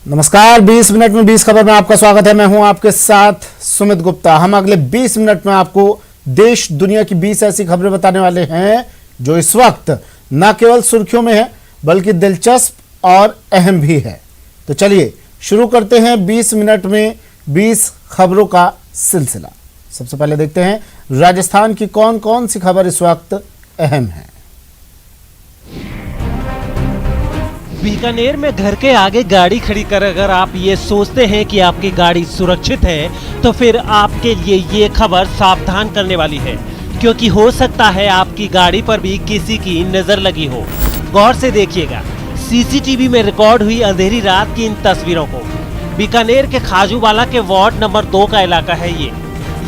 नमस्कार, 20 मिनट में 20 खबर में आपका स्वागत है। मैं हूं आपके साथ सुमित गुप्ता। हम अगले 20 मिनट में आपको देश दुनिया की 20 ऐसी खबरें बताने वाले हैं जो इस वक्त न केवल सुर्खियों में है बल्कि दिलचस्प और अहम भी है। तो चलिए शुरू करते हैं 20 मिनट में 20 खबरों का सिलसिला। सबसे पहले देखते हैं राजस्थान की कौन कौन सी खबर इस वक्त अहम है। बीकानेर में घर के आगे गाड़ी खड़ी कर अगर आप ये सोचते हैं कि आपकी गाड़ी सुरक्षित है तो फिर आपके लिए ये खबर सावधान करने वाली है, क्योंकि हो सकता है आपकी गाड़ी पर भी किसी की नजर लगी हो। गौर से देखिएगा, सीसीटीवी में रिकॉर्ड हुई अंधेरी रात की इन तस्वीरों को। बीकानेर के खाजूवाला के वार्ड नंबर 2 का इलाका है ये।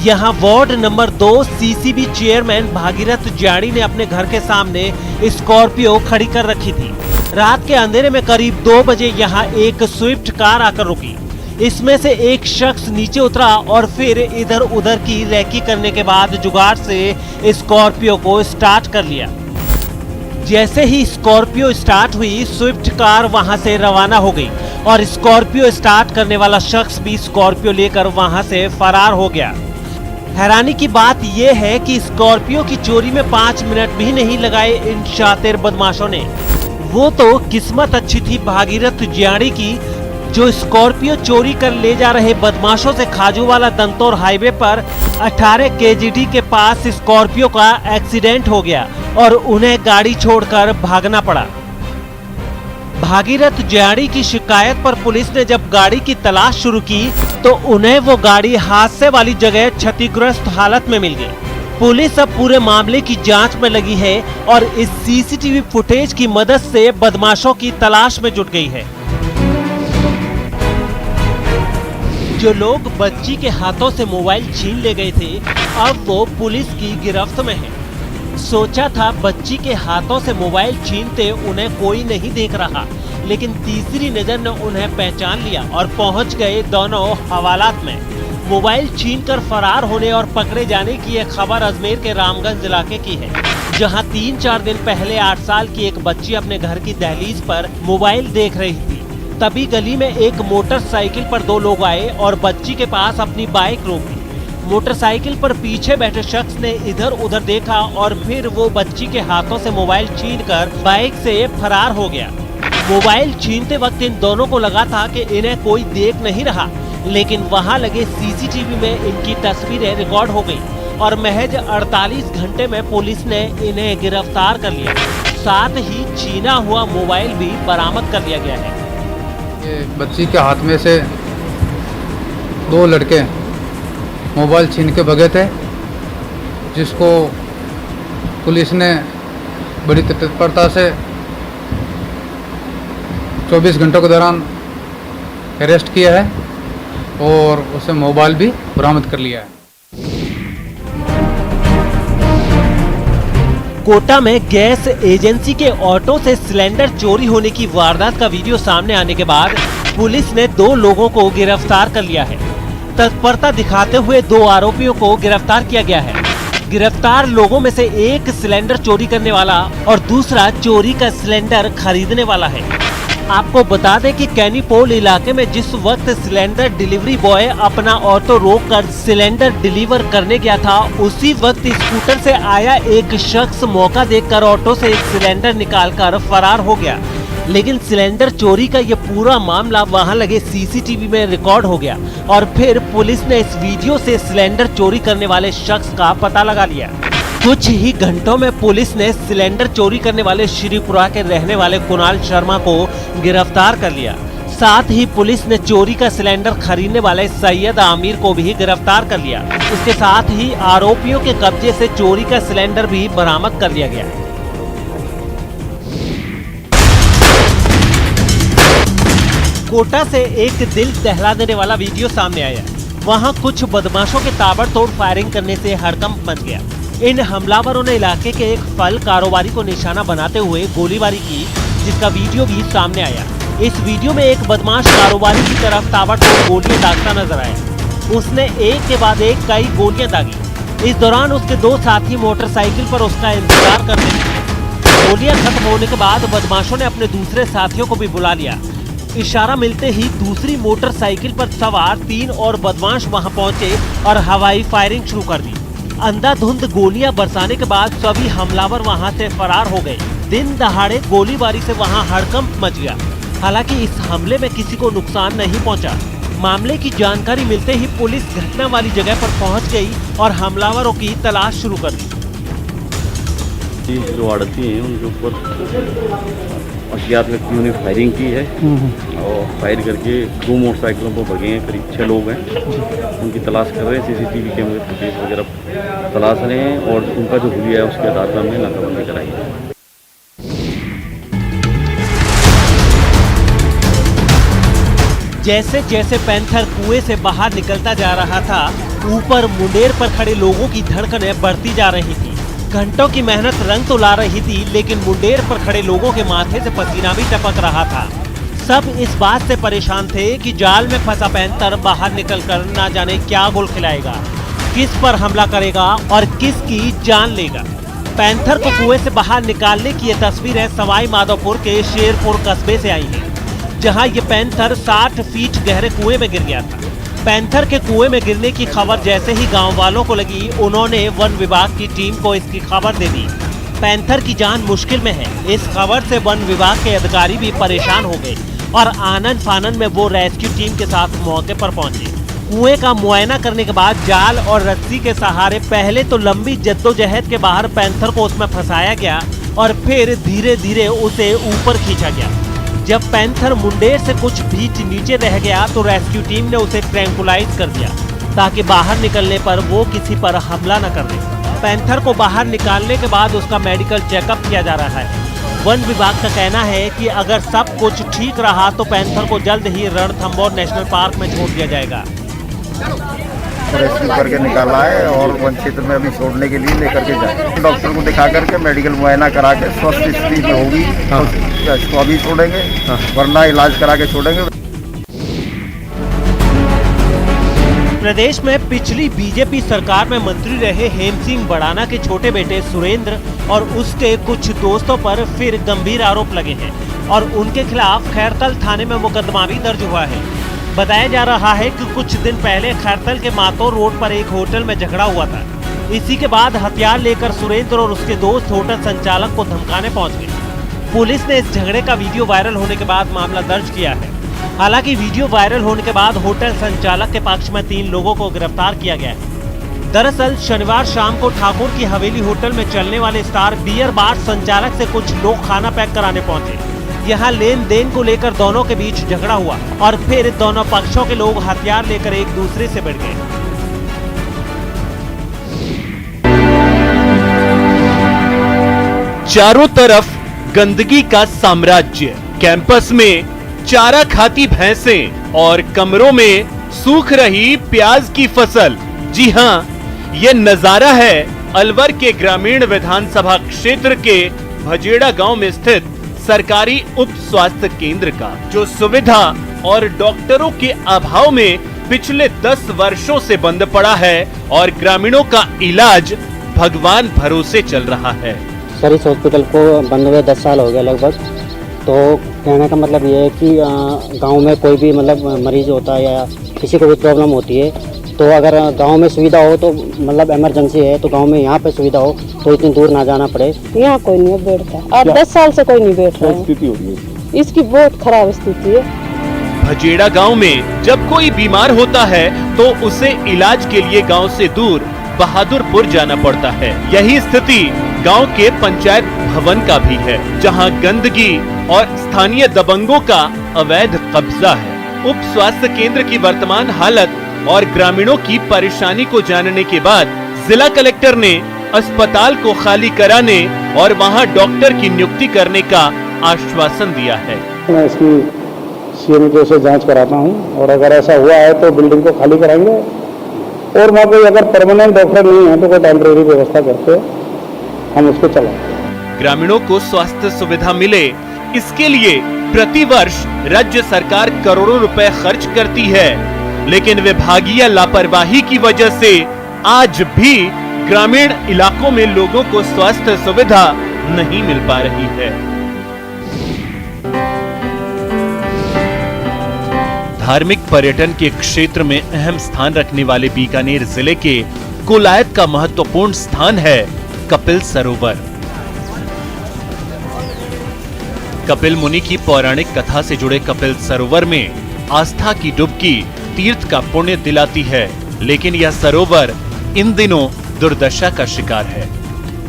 यहाँ ward number 2 CCB chairman Bhagirath Jyadi ने अपने घर के सामने स्कॉर्पियो खड़ी कर रखी थी। रात के अंधेरे में करीब 2 बजे यहाँ एक स्विफ्ट कार आकर रुकी। इसमें से एक शख्स नीचे उतरा और फिर इधर उधर की रेकी करने के बाद जुगाड़ से स्कॉर्पियो को स्टार्ट कर लिया। जैसे ही स्कॉर्पियो स्टार्ट हुई, स्विफ्ट कार वहां से रवाना हो गई और स्कॉर्पियो स्टार्ट करने वाला शख्स भी स्कॉर्पियो लेकर वहां से फरार हो गया। हैरानी की बात यह है कि स्कॉर्पियो की चोरी में 5 मिनट भी नहीं लगाए इन शातिर बदमाशों ने। वो तो किस्मत अच्छी थी भागीरथ ज्याड़ी की, जो स्कॉर्पियो चोरी कर ले जा रहे बदमाशों से खाजूवाला दंतौर हाईवे पर 18 केजीडी के पास स्कॉर्पियो का एक्सीडेंट हो गया और उन्हें गाड़ी छोड़कर भागना पड़ा। भागीरथ ज्याड़ी की शिकायत पर पुलिस ने जब गाड़ी की तलाश शुरू की तो उन्हें वो गाड़ी हादसे वाली जगह क्षतिग्रस्त हालत में मिल गई। पुलिस अब पूरे मामले की जांच में लगी है और इस सीसीटीवी फुटेज की मदद से बदमाशों की तलाश में जुट गई है। जो लोग बच्ची के हाथों से मोबाइल छीन ले गए थे, अब वो पुलिस की गिरफ्त में है। सोचा था बच्ची के हाथों से मोबाइल छीनते उन्हें कोई नहीं देख रहा, लेकिन तीसरी नजर ने उन्हें पहचान लिया और पहुंच गए दोनों हवालात में। मोबाइल छीनकर फरार होने और पकड़े जाने की यह खबर अजमेर के रामगंज इलाके की है, जहां 3-4 दिन पहले 8 साल की एक बच्ची अपने घर की दहलीज पर मोबाइल देख रही थी। तभी गली में एक मोटरसाइकिल पर 2 लोग आए और बच्ची के पास अपनी बाइक रोक दी। मोटरसाइकिल पर पीछे बैठे शख्स ने इधर उधर देखा और फिर वो बच्ची के हाथों से मोबाइल छीनकर बाइक से फरार हो गया। मोबाइल छीनते वक्त इन दोनों को लगा था कि इन्हें कोई देख नहीं रहा, लेकिन वहां लगे सीसीटीवी में इनकी तस्वीरें रिकॉर्ड हो गई और महज 48 घंटे में पुलिस ने इन्हें गिरफ्तार कर लिया। साथ ही छीना हुआ मोबाइल भी बरामद कर लिया गया है। ये बच्ची के हाथ में से 2 लड़के मोबाइल छीन के भगे थे, जिसको पुलिस ने बड़ी तत्परता से 24 घंटों के दौरान अरेस्ट किया है और उसे मोबाइल भी बरामद कर लिया है। कोटा में गैस एजेंसी के ऑटो से सिलेंडर चोरी होने की वारदात का वीडियो सामने आने के बाद पुलिस ने 2 लोगों को गिरफ्तार कर लिया है। तत्परता दिखाते हुए 2 आरोपियों को गिरफ्तार किया गया है। गिरफ्तार लोगों में से एक सिलेंडर चोरी करने वाला और दूसरा चोरी का सिलेंडर खरीदने वाला है। आपको बता दें कि कैनीपोल इलाके में जिस वक्त सिलेंडर डिलीवरी बॉय अपना ऑटो रोककर सिलेंडर डिलीवर करने गया था, उसी वक्त स्कूटर से आया एक शख्स मौका देखकर ऑटो से एक सिलेंडर निकालकर फरार हो गया। लेकिन सिलेंडर चोरी का ये पूरा मामला वहां लगे सीसीटीवी में रिकॉर्ड हो गया और फिर पुलिस ने इस वीडियो से सिलेंडर चोरी करने वाले शख्स का पता लगा लिया। कुछ ही घंटों में पुलिस ने सिलेंडर चोरी करने वाले श्रीपुरा के रहने वाले कुणाल शर्मा को गिरफ्तार कर लिया। साथ ही पुलिस ने चोरी का सिलेंडर खरीदने वाले सैयद आमिर को भी गिरफ्तार कर लिया। इसके साथ ही आरोपियों के कब्जे से चोरी का सिलेंडर भी बरामद कर लिया गया है। कोटा से एक दिल दहला देने वाला वीडियो सामने आया। वहां कुछ बदमाशों के ताबड़तोड़ फायरिंग करने से हड़कंप मच गया। इन हमलावरों ने इलाके के एक फल कारोबारी को निशाना बनाते हुए गोलीबारी की, जिसका वीडियो भी सामने आया। इस वीडियो में एक बदमाश कारोबारी की तरफ ताबड़तोड़ गोलियां दागता नजर आया। उसने एक के बाद एक कई गोलियां दागी। इस दौरान उसके 2 साथी मोटरसाइकिल पर उसका इंतजार कर रहे थे। गोलियां खत्म होने के बाद बदमाशों ने अपने दूसरे साथियों को भी बुला लिया। इशारा मिलते ही दूसरी मोटरसाइकिल पर सवार 3 और बदमाश वहां पहुंचे और हवाई फायरिंग शुरू कर दी। अंधाधुंध गोलियां बरसाने के बाद सभी हमलावर वहां से फरार हो गए। दिन दहाड़े गोलीबारी से वहां हड़कंप मच गया। हालांकि इस हमले में किसी को नुकसान नहीं पहुंचा। मामले की जानकारी मिलते ही पुलिस घटना वाली जगह पर पहुंच गई और हमलावरों की तलाश शुरू कर दी। जो आड़ती हैं उनके ऊपर अज्ञात व्यक्तियों ने फायरिंग की है और फायर करके 2 मोटरसाइकिलों पर भगे हैं। करीब 6 लोग हैं, उनकी तलाश कर रहे हैं। सीसीटीवी कैमरे फुटेज वगैरह तलाश रहे हैं और उनका जो हुलिया है उसके आधार पर हमने नाकाबंदी कराई है। जैसे जैसे पैंथर कुएं से बाहर निकलता जा रहा था, ऊपर मुंडेर पर खड़े लोगों की धड़कनें बढ़ती जा रही थी। घंटों की मेहनत रंग तो ला रही थी, लेकिन मुंडेर पर खड़े लोगों के माथे से पसीना भी टपक रहा था। सब इस बात से परेशान थे कि जाल में फंसा पैंथर बाहर निकलकर ना जाने क्या गोल खिलाएगा, किस पर हमला करेगा और किसकी जान लेगा। पैंथर को कुएं से बाहर निकालने की ये तस्वीरें सवाई माधोपुर के शेरपुर कस्बे से आई हैं, जहां ये पैंथर 60 फीट गहरे कुएं में गिर गया था। पैंथर के कुएं में गिरने की खबर जैसे ही गांव वालों को लगी, उन्होंने वन विभाग की टीम को इसकी खबर दे दी। पैंथर की जान मुश्किल में है। इस खबर से वन विभाग के अधिकारी भी परेशान हो गए और आनन फानन में वो रेस्क्यू टीम के साथ मौके पर पहुंचे। कुएं का मुआयना करने के बाद जाल और रस्सी के सहारे पहले तो लंबी जद्दोजहद के बाहर पैंथर को उसमें फंसाया गया और फिर धीरे धीरे उसे ऊपर खींचा गया। जब पैंथर मुंडेर से कुछ फीट नीचे रह गया तो रेस्क्यू टीम ने उसे ट्रैंकुलाइज कर दिया ताकि बाहर निकलने पर वो किसी पर हमला न कर दे। पैंथर को बाहर निकालने के बाद उसका मेडिकल चेकअप किया जा रहा है। वन विभाग का कहना है कि अगर सब कुछ ठीक रहा तो पैंथर को जल्द ही रणथंभौर नेशनल पार्क में छोड़ दिया जाएगा। रेस्क्यू करके निकाला है और वन क्षेत्र में अभी छोड़ने के लिए लेकर के जाए। डॉक्टर को दिखा करके मेडिकल मुआयना करा के स्वस्थ स्थिति में होगी तो इसको अभी छोड़ेंगे, वरना इलाज करा के छोड़ेंगे। प्रदेश में पिछली बीजेपी सरकार में मंत्री रहे हेम सिंह बड़ाना के छोटे बेटे सुरेंद्र और उसके कुछ दोस्तों पर फिर गंभीर आरोप लगे हैं और उनके खिलाफ खैरतल थाने में मुकदमा भी दर्ज हुआ है। बताया जा रहा है कि कुछ दिन पहले खैरतल के मातो रोड पर एक होटल में झगड़ा हुआ था। इसी के बाद हथियार लेकर सुरेंद्र और उसके दोस्त होटल संचालक को धमकाने पहुंच गए। पुलिस ने इस झगड़े का वीडियो वायरल होने के बाद मामला दर्ज किया है। हालांकि वीडियो वायरल होने के बाद होटल संचालक के पक्ष में 3 लोगों को गिरफ्तार किया गया है। दरअसल शनिवार शाम को ठाकुर की हवेली होटल में चलने वाले स्टार बियर बार संचालक से कुछ लोग खाना पैक कराने पहुंचे। यहाँ लेन देन को लेकर दोनों के बीच झगड़ा हुआ और फिर दोनों पक्षों के लोग हथियार लेकर एक दूसरे से भिड़ गए। चारों तरफ गंदगी का साम्राज्य। कैंपस में चारा खाती भैंसें और कमरों में सूख रही प्याज की फसल। जी हाँ, ये नजारा है अलवर के ग्रामीण विधानसभा क्षेत्र के भजेड़ा गांव में स्थित सरकारी उप स्वास्थ्य केंद्र का, जो सुविधा और डॉक्टरों के अभाव में पिछले 10 वर्षों से बंद पड़ा है और ग्रामीणों का इलाज भगवान भरोसे चल रहा है। सर, इस हॉस्पिटल को बंद हुए 10 साल हो गए लगभग। तो कहने का मतलब ये है कि गांव में कोई भी मतलब मरीज होता है या किसी को भी प्रॉब्लम होती है, तो अगर गांव में सुविधा हो तो मतलब इमरजेंसी है तो गांव में यहाँ पे सुविधा हो तो इतनी दूर ना जाना पड़े। यहाँ कोई नहीं बैठता और 10 साल से कोई नहीं बैठ रहा है। स्थिति हो रही है इसकी, बहुत खराब स्थिति है। भजेड़ा गांव में जब कोई बीमार होता है तो उसे इलाज के लिए गांव से दूर बहादुरपुर जाना पड़ता है। यही स्थिति गांव के पंचायत भवन का भी है, जहां गंदगी और स्थानीय दबंगों का अवैध कब्जा है। उप स्वास्थ्य केंद्र की वर्तमान हालत और ग्रामीणों की परेशानी को जानने के बाद जिला कलेक्टर ने अस्पताल को खाली कराने और वहां डॉक्टर की नियुक्ति करने का आश्वासन दिया है। मैं इसकी सीएमओ से जांच कराता हूं और अगर ऐसा हुआ है तो बिल्डिंग को खाली कराएंगे और वहाँ पे अगर परमानेंट डॉक्टर नहीं है तो कोई टेम्परेरी व्यवस्था करके हम उसको चलाएंगे। ग्रामीणों को स्वास्थ्य सुविधा मिले, इसके लिए प्रति वर्ष राज्य सरकार करोड़ों रुपए खर्च करती है, लेकिन विभागीय लापरवाही की वजह से आज भी ग्रामीण इलाकों में लोगों को स्वास्थ्य सुविधा नहीं मिल पा रही है। धार्मिक पर्यटन के क्षेत्र में अहम स्थान रखने वाले बीकानेर जिले के कोलायत का महत्वपूर्ण स्थान है कपिल सरोवर। कपिल मुनि की पौराणिक कथा से जुड़े कपिल सरोवर में आस्था की डुबकी तीर्थ का पुण्य दिलाती है, लेकिन यह सरोवर इन दिनों दुर्दशा का शिकार है।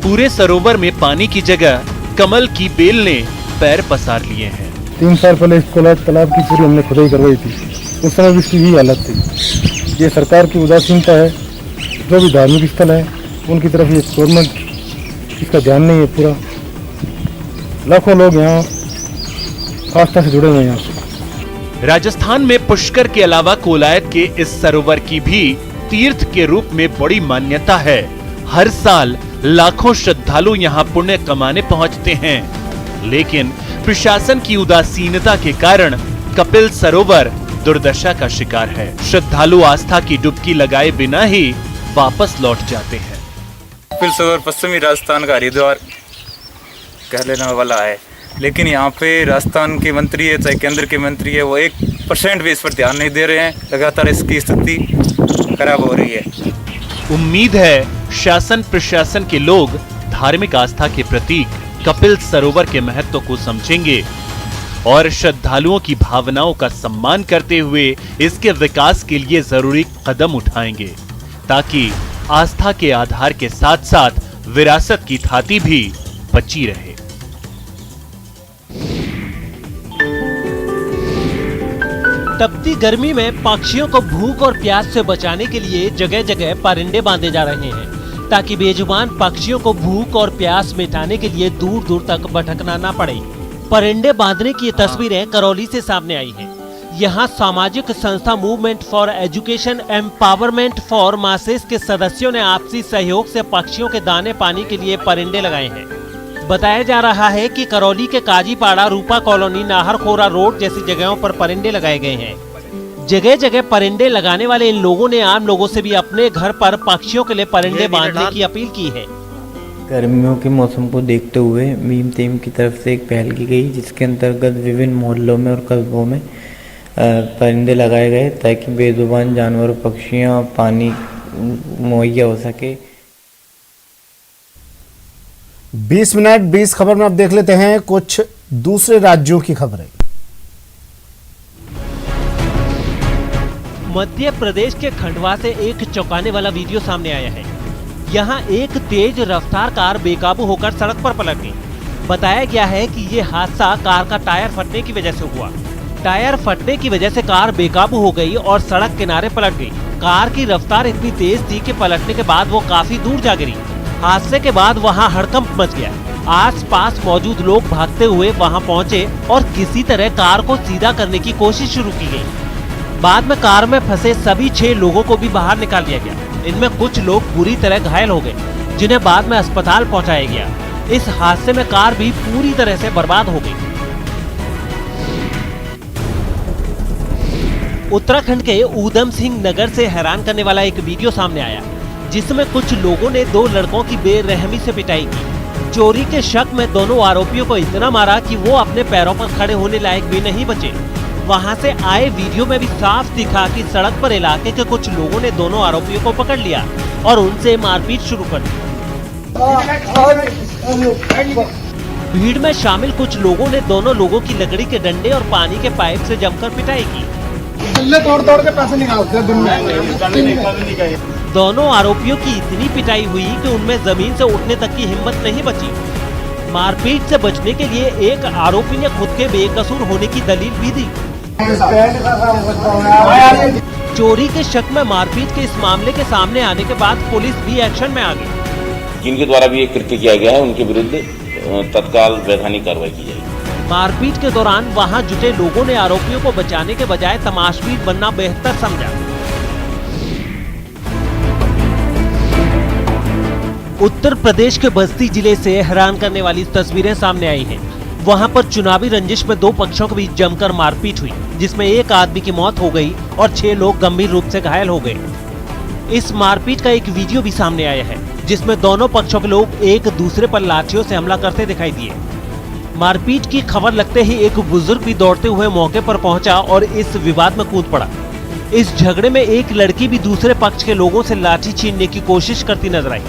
पूरे सरोवर में पानी की जगह कमल की बेल ने पैर पसार लिए हैं। 3 साल पहले इस कोलायत तालाब की पूरी हमने खुदाई करवाई थी, उस समय भी इसकी यही हालत थी। ये सरकार की उदासीनता है। जो भी धार्मिक स्थल है उनकी तरफ ये गवर्नमेंट इसका ध्यान नहीं है पूरा। लाखों लोग यहाँ आस्था से जुड़े हुए हैं। यहाँ से राजस्थान में पुष्कर के अलावा कोलायत के इस सरोवर की भी तीर्थ के रूप में बड़ी मान्यता है। हर साल लाखों श्रद्धालु यहाँ पुण्य कमाने पहुँचते हैं, लेकिन प्रशासन की उदासीनता के कारण कपिल सरोवर दुर्दशा का शिकार है। श्रद्धालु आस्था की डुबकी लगाए बिना ही वापस लौट जाते हैं। कपिल सरोवर पश्चिमी राजस्थान का हरिद्वार कह लेने वाला है, लेकिन यहाँ पे राजस्थान के मंत्री है चाहे केंद्र के मंत्री है, वो 1% भी इस पर ध्यान नहीं दे रहे हैं। लगातार इसकी स्थिति खराब हो रही है। उम्मीद है शासन प्रशासन के लोग धार्मिक आस्था के प्रतीक कपिल सरोवर के महत्व को समझेंगे और श्रद्धालुओं की भावनाओं का सम्मान करते हुए इसके विकास के लिए जरूरी कदम उठाएंगे, ताकि आस्था के आधार के साथ साथ विरासत की थाती भी बची रहे। तपती गर्मी में पक्षियों को भूख और प्यास से बचाने के लिए जगह जगह परिंदे बांधे जा रहे हैं, ताकि बेजुबान पक्षियों को भूख और प्यास मिटाने के लिए दूर दूर तक भटकना ना पड़े। परिंदे बांधने की ये तस्वीरें करौली से सामने आई हैं। यहाँ सामाजिक संस्था movement for education empowerment for masses के सदस्यों ने आपसी सहयोग से पक्षियों के दाने पानी के लिए परिंदे लगाए हैं। बताया जा रहा है कि करौली के काजीपाड़ा, रूपा कॉलोनी, नाहरखोरा रोड जैसी जगहों पर परिंदे लगाए गए हैं। जगह जगह परिंदे लगाने वाले इन लोगों ने आम लोगों से भी अपने घर पर पक्षियों के लिए परिंदे बांधने की अपील की है। गर्मियों के मौसम को देखते हुए मीम टीम की तरफ से एक पहल की गई, जिसके अंतर्गत विभिन्न मोहल्लों में और कस्बों में परिंदे लगाए गए, ताकि बेजुबान जानवर पक्षियाँ पानी मुहैया हो सके। 20 मिनट 20 खबर में आप देख लेते हैं कुछ दूसरे राज्यों की खबरें। मध्य प्रदेश के खंडवा से एक चौंकाने वाला वीडियो सामने आया है। यहाँ एक तेज रफ्तार कार बेकाबू होकर सड़क पर पलट गई। बताया गया है कि ये हादसा कार का टायर फटने की वजह से हुआ। टायर फटने की वजह से कार बेकाबू हो गई और सड़क किनारे पलट गई। कार की रफ्तार इतनी तेज थी कि पलटने के बाद वो काफी दूर जा गिरी। हादसे के बाद वहां हड़कंप मच गया। आसपास मौजूद लोग भागते हुए वहां पहुंचे और किसी तरह कार को सीधा करने की कोशिश शुरू की गई। बाद में कार में फंसे सभी 6 लोगों को भी बाहर निकाल दिया गया। इनमें कुछ लोग बुरी तरह घायल हो गए, जिन्हें बाद में अस्पताल पहुंचाया गया। इस हादसे में कार भी पूरी तरह से बर्बाद हो गई। उत्तराखंड के ऊधम सिंह नगर से हैरान करने वाला एक वीडियो सामने आया, जिसमें कुछ लोगों ने 2 लड़कों की बेरहमी से पिटाई की। चोरी के शक में दोनों आरोपियों को इतना मारा कि वो अपने पैरों पर खड़े होने लायक भी नहीं बचे। वहां से आए वीडियो में भी साफ दिखा कि सड़क पर इलाके के कुछ लोगों ने दोनों आरोपियों को पकड़ लिया और उनसे मारपीट शुरू कर दी। भीड़ में शामिल कुछ लोगों ने दोनों लोगों की लकड़ी के डंडे और पानी के पाइप से जमकर पिटाई की। तोड़ के पैसे निकालते हैं दिन में। दोनों आरोपियों की इतनी पिटाई हुई कि उनमें जमीन से उठने तक की हिम्मत नहीं बची। मारपीट से बचने के लिए एक आरोपी ने खुद के बेकसूर होने की दलील भी दी। चोरी के शक में मारपीट के इस मामले के सामने आने के बाद पुलिस भी एक्शन में आ गई। जिनके द्वारा भी ये कृत्य किया गया है उनके विरुद्ध तत्काल वैधानिक कार्रवाई की जाएगी। मारपीट के दौरान वहां जुटे लोगों ने आरोपियों को बचाने के बजाय तमाशबीन बनना बेहतर समझा। उत्तर प्रदेश के बस्ती जिले से हैरान करने वाली तस्वीरें सामने आई हैं। वहां पर चुनावी रंजिश में 2 पक्षों के बीच जमकर मारपीट हुई, जिसमें एक आदमी की मौत हो गई और 6 लोग गंभीर रूप से घायल हो गए। इस मारपीट का एक वीडियो भी सामने आया है, जिसमें दोनों पक्षों के लोग एक दूसरे पर लाठियों से हमला करते दिखाई दिए। मारपीट की खबर लगते ही एक बुजुर्ग भी दौड़ते हुए मौके पर पहुंचा और इस विवाद में कूद पड़ा। इस झगड़े में एक लड़की भी दूसरे पक्ष के लोगों से लाठी छीनने की कोशिश करती नजर आई,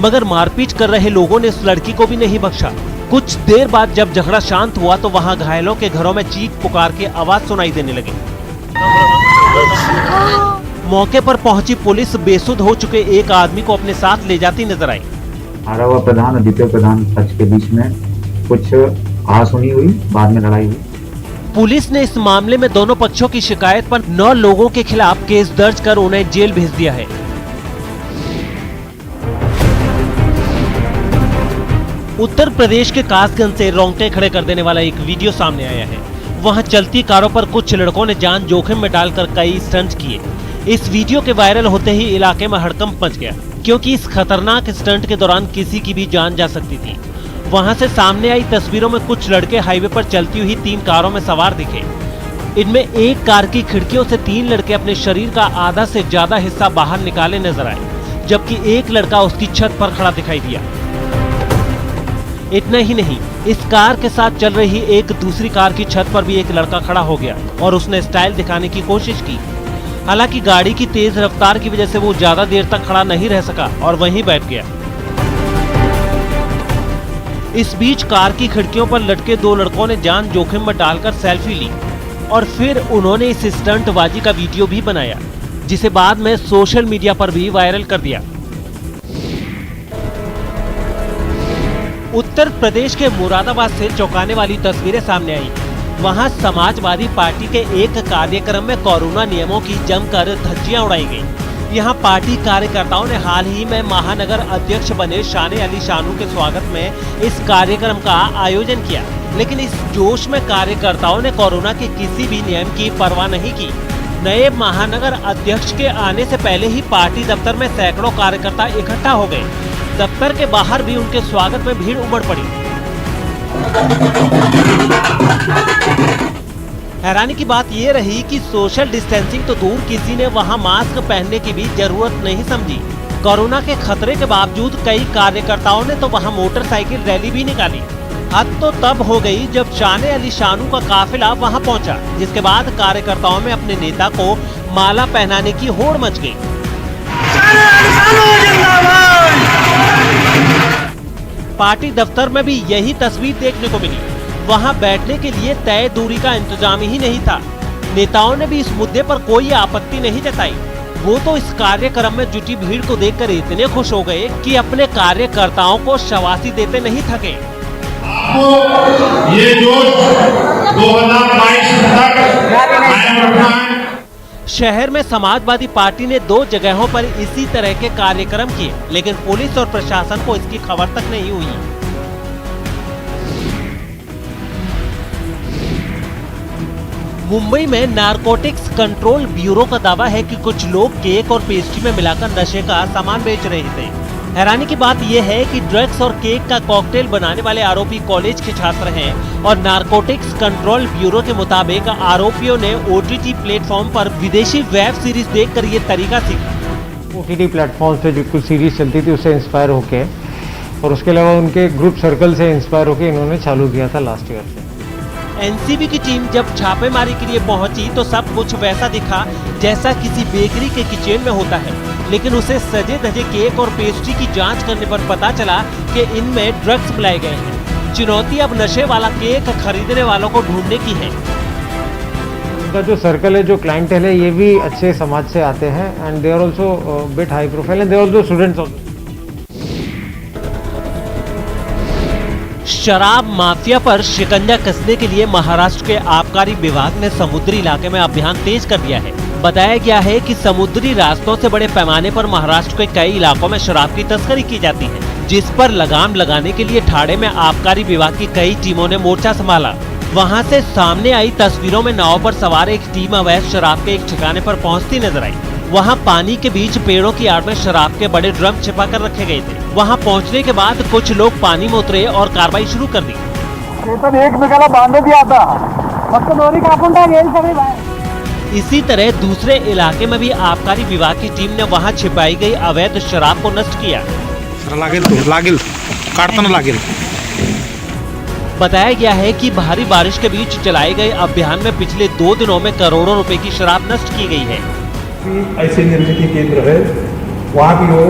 मगर मारपीट कर रहे लोगों ने उस लड़की को भी नहीं बख्शा। कुछ देर बाद जब झगड़ा शांत हुआ तो वहां घायलों के घरों में चीख पुकार के आवाज सुनाई देने लगी। मौके पर पहुंची पुलिस बेसुध हो चुके एक आदमी को अपने साथ ले जाती नजर आई। हारा हुआ प्रधान और द्वितीय प्रधान पक्ष के बीच में कुछ कहासुनी हुई, बाद में लड़ाई हुई। पुलिस ने इस मामले में दोनों पक्षों की शिकायत पर 9 लोगों के खिलाफ केस दर्ज कर उन्हें जेल भेज दिया है। उत्तर प्रदेश के कासगंज से रोंगटे खड़े कर देने वाला एक वीडियो सामने आया है। वहां चलती कारों पर कुछ लड़कों ने जान जोखिम में डालकर कई स्टंट किए। इस वीडियो के वायरल होते ही इलाके में हड़कंप मच गया, क्योंकि इस खतरनाक स्टंट के दौरान किसी की भी जान जा सकती थी। वहां से सामने आई तस्वीरों में कुछ लड़के हाईवे पर चलती हुई 3 कारों में सवार दिखे। इनमें एक कार की खिड़कियों से 3 लड़के अपने शरीर का आधा से ज्यादा हिस्सा बाहर निकाले नजर आए, जबकि एक लड़का उसकी छत पर खड़ा दिखाई दिया। इतना ही नहीं, इस कार के साथ चल रही एक दूसरी कार की छत पर भी एक लड़का खड़ा हो गया और उसने स्टाइल दिखाने की कोशिश की। हालांकि गाड़ी की तेज रफ्तार की वजह से वो ज्यादा देर तक खड़ा नहीं रह सका और वहीं बैठ गया। इस बीच कार की खिड़कियों पर लटके 2 लड़कों ने जान जोखिम में डालकर सेल्फी ली और फिर उन्होंने इस स्टंटबाजी का वीडियो भी बनाया, जिसे बाद में सोशल मीडिया पर भी वायरल कर दिया। उत्तर प्रदेश के मुरादाबाद से चौंकाने वाली तस्वीरें सामने आई। वहां समाजवादी पार्टी के एक कार्यक्रम में कोरोना नियमों की जमकर धज्जियां उड़ाई गई। यहां पार्टी कार्यकर्ताओं ने हाल ही में महानगर अध्यक्ष बने शाने अली शानू के स्वागत में इस कार्यक्रम का आयोजन किया, लेकिन इस जोश में कार्यकर्ताओं ने कोरोना के किसी भी नियम की परवाह नहीं की। नए महानगर अध्यक्ष के आने से पहले ही पार्टी दफ्तर में सैकड़ों कार्यकर्ता इकट्ठा हो गए। दफ्तर के बाहर भी उनके स्वागत में भीड़ उमड़ पड़ी। हैरानी की बात ये रही कि सोशल डिस्टेंसिंग तो दूर, किसी ने वहां मास्क पहनने की भी जरूरत नहीं समझी। कोरोना के खतरे के बावजूद कई कार्यकर्ताओं ने तो वहां मोटरसाइकिल रैली भी निकाली। हद तो तब हो गई जब शाने अली शानू का काफिला वहां पहुंचा, जिसके बाद कार्यकर्ताओं में अपने नेता को माला पहनाने की होड़ मच गई। पार्टी दफ्तर में भी यही तस्वीर देखने को मिली। वहां बैठने के लिए तय दूरी का इंतजाम ही नहीं था। नेताओं ने भी इस मुद्दे पर कोई आपत्ति नहीं जताई। वो तो इस कार्यक्रम में जुटी भीड़ को देखकर इतने खुश हो गए कि अपने कार्यकर्ताओं को शाबाशी देते नहीं थके। ये जोश 2022 तक कायम रखना है। शहर में समाजवादी पार्टी ने 2 जगहों पर इसी तरह के कार्यक्रम किए, लेकिन पुलिस और प्रशासन को इसकी खबर तक नहीं हुई। मुंबई में नारकोटिक्स कंट्रोल ब्यूरो का दावा है कि कुछ लोग केक और पेस्ट्री में मिलाकर नशे का सामान बेच रहे थे। हैरानी की बात यह है कि ड्रग्स और केक का कॉकटेल बनाने वाले आरोपी कॉलेज के छात्र हैं और नारकोटिक्स कंट्रोल ब्यूरो के मुताबिक आरोपियों ने OTT प्लेटफॉर्म पर विदेशी वेब सीरीज देखकर ये तरीका सीखा। OTT प्लेटफॉर्म पे जो कुछ सीरीज चलती थी उससे इंस्पायर होके और उसके अलावा उनके ग्रुप सर्कल से इंस्पायर होके इन्होंने चालू किया था लास्ट ईयर से। एनसीबी की टीम जब छापेमारी के लिए पहुंची तो सब कुछ वैसा दिखा जैसा किसी बेकरी के किचन में होता है, लेकिन उसे सजे धजे केक और पेस्ट्री की जांच करने पर पता चला कि इनमें ड्रग्स मिलाए गए हैं। चुनौती अब नशे वाला केक खरीदने वालों को ढूंढने की है। उनका जो सर्कल है, जो क्लाइंटेल है, ये भी अच्छे समाज से आते हैं and they are also bit high profile and they are also students also. शराब माफिया पर शिकंजा कसने के लिए महाराष्ट्र के आबकारी विभाग ने समुद्री इलाके में अभियान तेज कर दिया है। बताया गया है कि समुद्री रास्तों से बड़े पैमाने पर महाराष्ट्र के कई इलाकों में शराब की तस्करी की जाती है, जिस पर लगाम लगाने के लिए ठाणे में आबकारी विभाग की कई टीमों ने मोर्चा संभाला। वहां से सामने आई तस्वीरों में नाव पर सवार एक टीम अवैध शराब के एक ठिकाने पर पहुंचती नजर आई। वहां पानी के बीच पेड़ों की आड़ में शराब के बड़े ड्रम छिपा कर रखे गए थे। वहां पहुंचने के बाद कुछ लोग पानी में उतरे और कार्रवाई शुरू कर दी। इसी तरह दूसरे इलाके में भी आबकारी विभाग की टीम ने वहां छिपाई गई अवैध शराब को नष्ट किया। बताया गया है कि भारी बारिश के बीच चलाए गए अभियान में पिछले 2 दिनों में करोड़ों रुपए की शराब नष्ट की गई है। ऐसे निर्मित केंद्र है वहाँ भी वो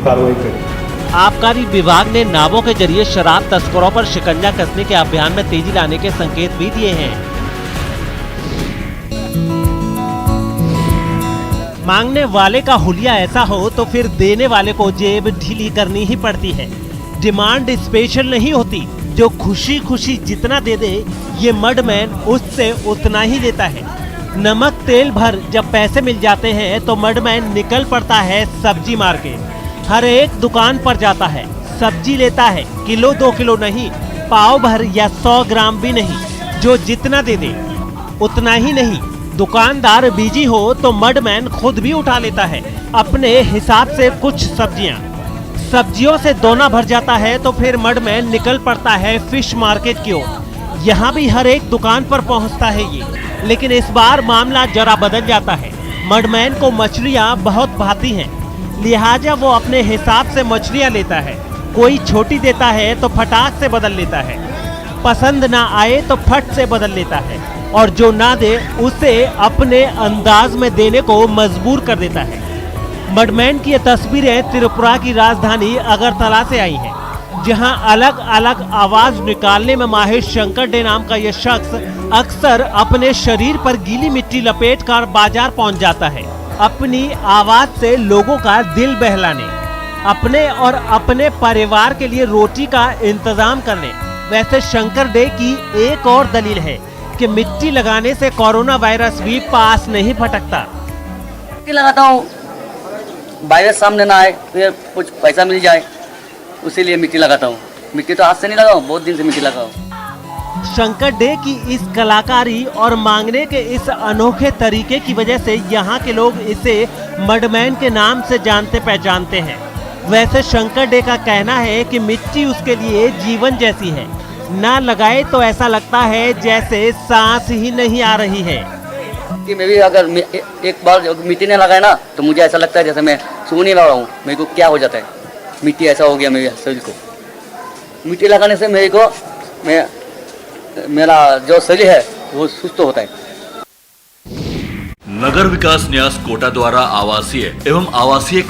कार्रवाई करें। आबकारी विभाग ने नावों के जरिए शराब तस्करों पर शिकंजा कसने के अभियान में तेजी लाने के संकेत भी दिए हैं। मांगने वाले का हुलिया ऐसा हो तो फिर देने वाले को जेब ढीली करनी ही पड़ती है। डिमांड स्पेशल नहीं होती, जो खुशी खुशी जितना दे दे ये मडमैन उससे उतना ही लेता है। नमक तेल भर जब पैसे मिल जाते हैं तो मडमैन निकल पड़ता है सब्जी मार्केट। हर एक दुकान पर जाता है, सब्जी लेता है, किलो 2 किलो नहीं, पाव भर या 100 ग्राम भी नहीं, जो जितना दे दे उतना ही नहीं। दुकानदार बिजी हो तो मडमैन खुद भी उठा लेता है अपने हिसाब से कुछ सब्जियों से दोना भर जाता है तो फिर मडमैन निकल पड़ता है फिश मार्केट की ओर। यहाँ भी हर एक दुकान पर पहुँचता है ये, लेकिन इस बार मामला जरा बदल जाता है। मडमैन को मछलियाँ बहुत भाती हैं, लिहाजा वो अपने हिसाब से मछलियाँ लेता है। कोई छोटी देता है तो फटाक से बदल लेता है, पसंद ना आए तो फट से बदल लेता है, और जो ना दे उसे अपने अंदाज में देने को मजबूर कर देता है। मडमैन की ये तस्वीरें त्रिपुरा की राजधानी अगरतला से आई हैं, जहां अलग अलग आवाज निकालने में माहिर शंकर डे नाम का यह शख्स अक्सर अपने शरीर पर गीली मिट्टी लपेटकर बाजार पहुंच जाता है, अपनी आवाज से लोगों का दिल बहलाने, अपने और अपने परिवार के लिए रोटी का इंतजाम करने। वैसे शंकर डे की एक और दलील है कि मिट्टी लगाने से कोरोना वायरस भी पास नहीं फटकता। मिट्टी लगाता हूँ, वायरस सामने ना आए, फिर कुछ पैसा मिल जाए, उसी लिए मिट्टी लगाता हूँ। मिट्टी तो आज से नहीं लगाऊं, बहुत दिन से मिट्टी लगाऊं। शंकर डे की इस कलाकारी और मांगने के इस अनोखे तरीके की वजह से यहाँ के लोग इसे मडमैन के नाम से जानते पहचानते हैं। वैसे शंकर डे का कहना है कि मिट्टी उसके लिए जीवन जैसी है, ना लगाए तो ऐसा लगता है जैसे सांस ही नहीं आ रही है। कि मैं भी अगर एक बार मिट्टी नहीं लगाए ना तो मुझे ऐसा लगता है जैसे मैं सो नहीं लगा हूँ, मेरे को क्या हो जाता है, मिट्टी ऐसा हो गया मेरे शरीर को। मिट्टी लगाने से मेरे को मेरा जो शरीर है वो सुस्त होता है। नगर विकास न्यास कोटा द्वारा आवासीय एवं आवासीय